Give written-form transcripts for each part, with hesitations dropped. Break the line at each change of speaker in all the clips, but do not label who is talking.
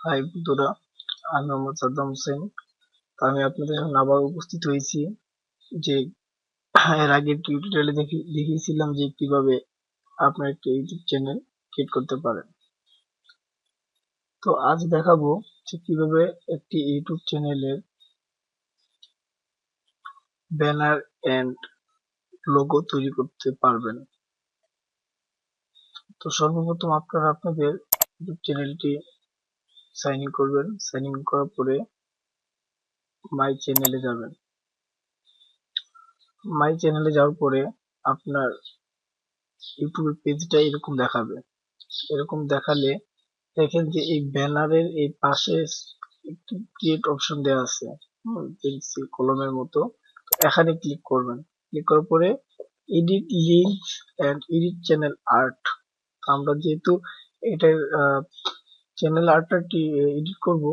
High বন্ধুরা, আমি মোহাম্মদ সাদ্দাম হোসেন। তো আমি আপনাদের সামনে আবার উপস্থিত হয়েছি যে এর আগের টিউটোরিয়ালে দেখিয়েছিলাম যে কিভাবে আপনার একটা ইউটিউব চ্যানেল ক্রিয়েট করতে পারেন। তো আজ দেখাবো যে কিভাবে একটি ইউটিউব চ্যানেলের ব্যানার এন্ড লোগো তৈরি করতে পারবেন। তো সর্বপ্রথম আপনারা আপনাদের ইউটিউব চ্যানেলটি সাইন ইন করবেন। সাইন ইন করার পরে মাই চ্যানেলে যাবেন। মাই চ্যানেলে যাওয়ার পরে আপনার ইউটিউব পেজটা এরকম দেখাবে। এরকম দেখালে দেখেন যে এই ব্যানারের এই পাশে একটি ক্রিয়েট অপশন দেওয়া আছে, পেন্সিল কলমের মতো। এখানে ক্লিক করবেন। ক্লিক করার পরে edit links and edit channel art. আমরা যেহেতু এটার চ্যানেল আর্টটা এডিট করব,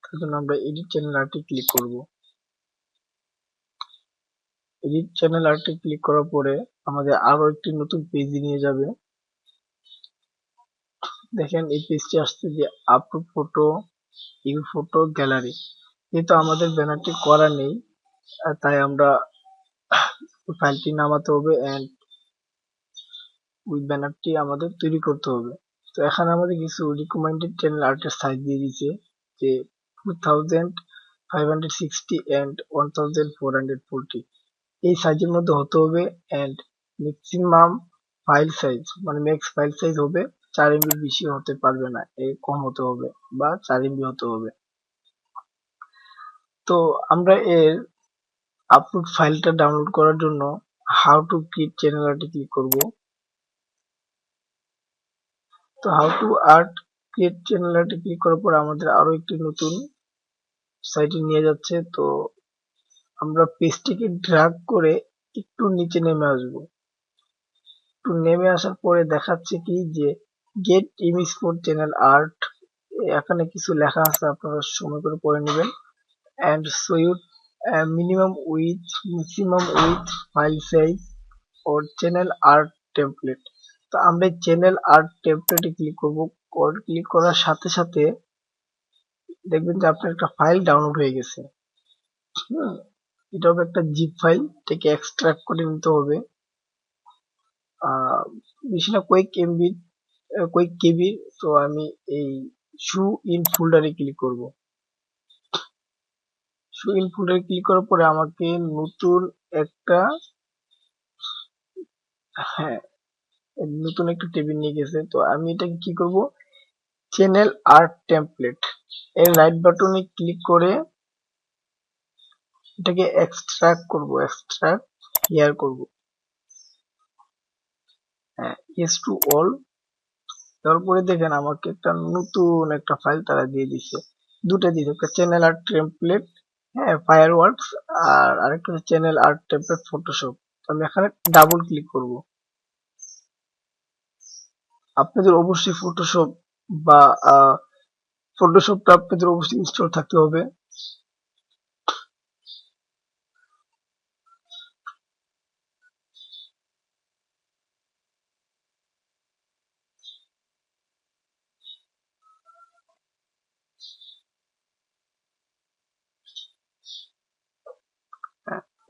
তার জন্য আমরা এডিট চ্যানেল আর্টে ক্লিক করব। এডিট চ্যানেল আর্টে ক্লিক করার পরে আমাদের আরো একটি নতুন পেজে নিয়ে যাবে। দেখেন এই পেজটি আসছে যে upload photo, you photo, gallery. যেহেতু আমাদের ব্যানারটি করা নেই, তাই আমরা ফাইলটি নামাতে হবে এন্ড ওই ব্যানারটি আমাদের তৈরি করতে হবে। তো এখানে আমাদের কিছু রিকমেন্ডেড চ্যানেল আর্টের সাইজ দিয়ে দিয়েছে যে 2560 এন্ড 1440 এই সাইজের মধ্যে হতে হবে। এন্ড ম্যাক্সিমাম ফাইল সাইজ মানে ম্যাক্স ফাইল সাইজ হবে 4 MB, বেশি হতে পারবে না, এর কম হতে হবে বা 4 MB হতে হবে। তো আমরা এর আপলোড ফাইলটা ডাউনলোড করার জন্য হাউ টু ক্রিয়েট চ্যানেল আর্টে ক্লিক করব। তো how to art create channel আর্টে ক্লিক করার পর আমাদের আরো একটি নতুন সাইটে নিয়ে যাচ্ছে। তো আমরা পেজটিকে ড্র্যাগ করে একটু নিচে নেমে আসবো। একটু নেমে আসার পরে দেখাচ্ছে কি যে get image for channel art. এখানে কিছু লেখা আছে, আপনারা সময় করে পড়ে নেবেন। And show you minimum with maximum with file size or channel art template. তো আমরা চ্যানেল আর্ট টেমপ্লেটে ক্লিক করব। ক্লিক করার সাথে সাথে দেখবেন যে আপনার একটা ফাইল ডাউনলোড হয়ে গেছে। এটা হবে একটা জিপ ফাইল, এটাকে এক্সট্রাক্ট করে নিতে হবে। বেশি না কয়েক কেবি। তো আমি এই শু ইন ফোল্ডারে ক্লিক করব। শু ইন ফোল্ডারে ক্লিক করার পরে আমাকে নতুন একটা হ্যাঁ নতুন একটা টেবিল নিয়ে গেছে। তো আমি এটাকে কি করব, চ্যানেল আর্ট টেমপ্লেট এর রাইট বাটনে ক্লিক করে এটাকে এক্সট্রাক্ট করব, এক্সট্রাক্ট হিয়ার করব। Yes to all. তারপরে দেখেন আমাকে একটা নতুন একটা ফাইল তারা দিয়ে দিছে, দুটো দিয়েছে, একটা চ্যানেল আর্ট টেমপ্লেট ফায়ারওয়ার্কস, আর আরেকটা চ্যানেল আর্ট টেমপ্লেট ফটোশপ। আমি এখানে ডাবল ক্লিক করব। আপনাদের অবশ্যই ফটোশপ বা ফটোশপটা আপনাদের অবশ্যই ইনস্টল থাকতে হবে।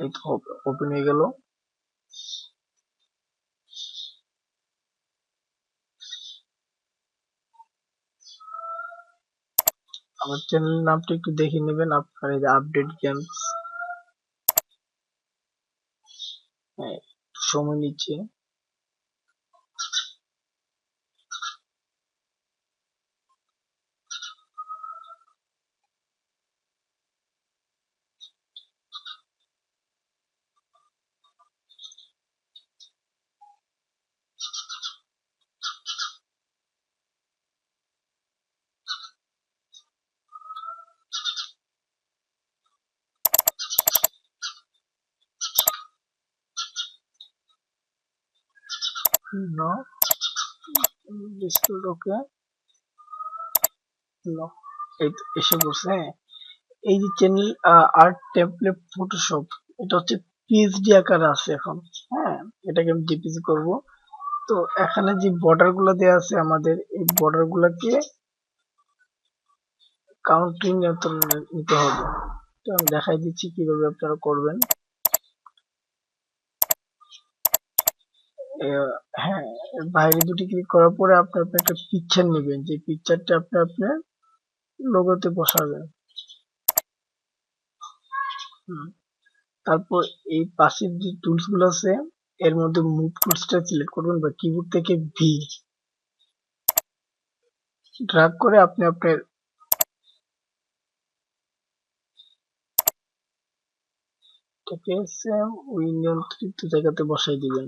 এই তো ওপেন হয়ে গেল। আমার চ্যানেল নামটা একটু দেখে নেবেন। আপনার এই যে আপডেট গেমস, সময় নিচ্ছে। নো ডিসপ্লে ওকে। নো, এই তো এসে পড়ছে। এই যে চ্যানেল আর্ট টেমপ্লেট ফটোশপ, এটা হচ্ছে পিএইচডি আকারে আছে এখন। এটাকে আমি জেপিজি করব। তো এখানে যে বর্ডার গুলো দেওয়া আছে আমাদের, এই বর্ডার গুলাকে কাউন্ট্রি নিয়ন্ত্রণ নিতে হবে। তো আমি দেখাই দিচ্ছি কিভাবে আপনারা করবেন। হ্যাঁ, বাইরে দুটি ক্লিক করার পরে আপনি একটা পিকচার নেবেন, যে পিকচারটা আপনি আপনার লোগোতে বসাবেন। তারপর এই পাশের যে টুলস গুলো আছে এর মধ্যে মুভ টুলসটা সিলেক্ট করবেন বা কিবোর্ড থেকে ভি ড্র্যাগ করে আপনি আপনার ওই নিয়ন্ত্রিত জায়গাতে বসাই দিবেন।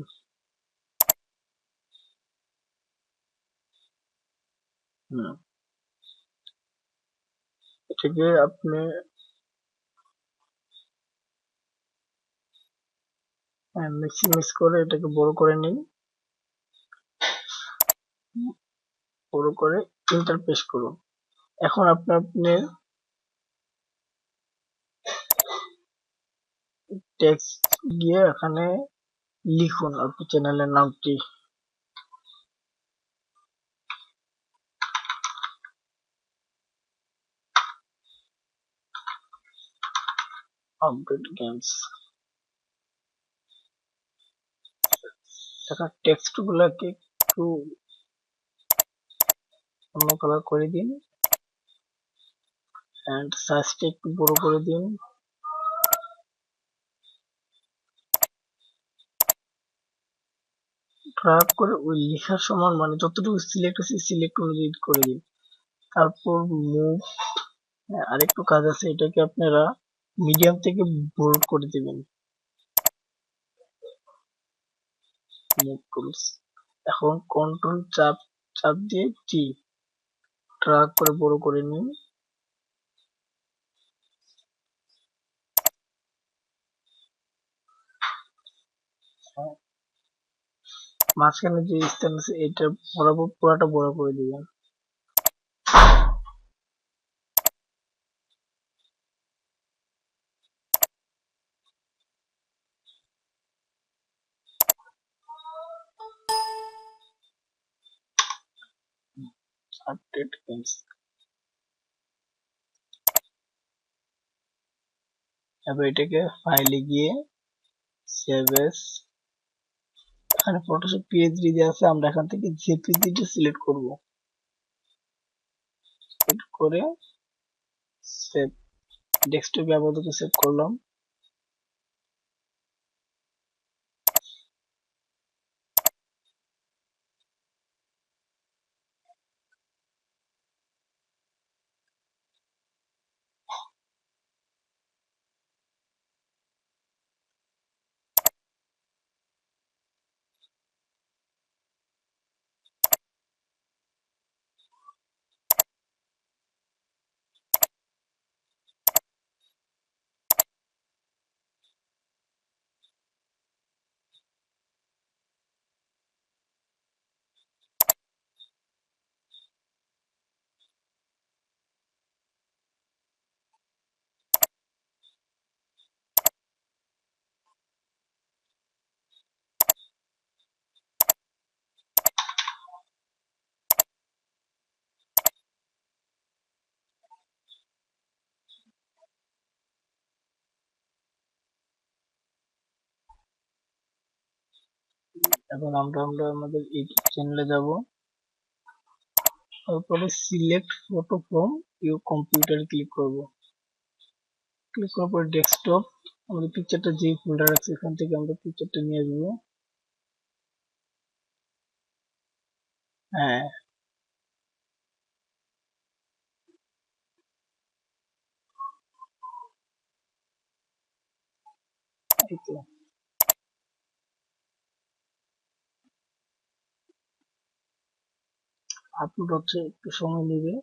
এটাকে আপনি ম্যাক্সিমাইজ করে এটাকে বড় করে নিন, বড় করে এন্টার প্রেস করুন। এখন আপনি টেক্সট গিয়ে এখানে লিখুন আপনার চ্যানেলের নামটি। Update games. এখন টেক্সট গুলাকে একটু অন্য কালার করে দিন এন্ড সাইজটা একটু বড় করে দিন। ড্র্যাগ করে ওই লেখার সমান মানে যতটুকু সিলেক্ট আছে সিলেক্ট অনুযায়ী করে দিন। তারপর মুভ, আরেকটু কাজ আছে, এটাকে আপনারা মিডিয়াম থেকে বোল্ড করে দিবেন। মুভ টুলস, এখন কন্ট্রোল চাপ চাপ দিয়ে টি ড্র্যাগ করে বড় করে নিন। মাঝখানে যে স্থান আছে এটা বরাবর পুরাটা বড় করে দিবেন। আপডেট গেমস, এবার এটাকে ফাইলে গিয়ে সেভ এস, এখানে ফটোশপ পিএইচডি যে আছে আমরা এখান থেকে জেপিজি সিলেক্ট করব, সিলেক্ট করে সেভ, ডেস্কটপে আপাতত সেভ করলাম। এখন আমরা আমাদের ইউটিউব চ্যানেলে যাব, তারপরে select photo from your computer click করব, ক্লিক করার পর ডেস্কটপ, আমাদের পিকচারটা যে ফোল্ডার আছে এখান থেকে আমরা পিকচারটা নিয়ে আসবো। হ্যাঁ, এই তো আপলোড হচ্ছে, একটু সময় নেবে।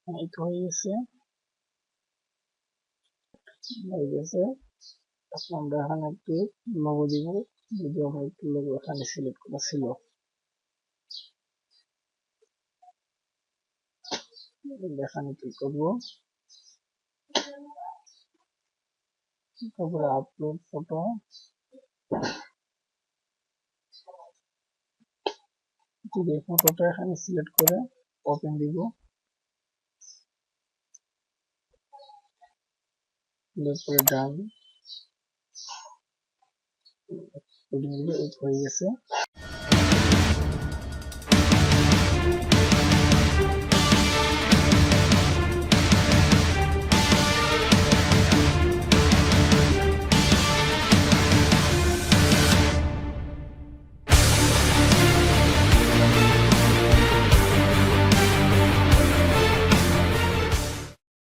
এই তো হয়ে গেছে। এখন আমরা এখানে একটু লোগো দিব, যদি আমার একটু লোগো এখানে সিলেক্ট করা ছিল। এখানে ক্লিক করবো, তারপরে আপলোড ফটো, এই ফটোটা এখানে সিলেক্ট করে ওপেন দিব। তারপরে ডান হয়ে গেছে।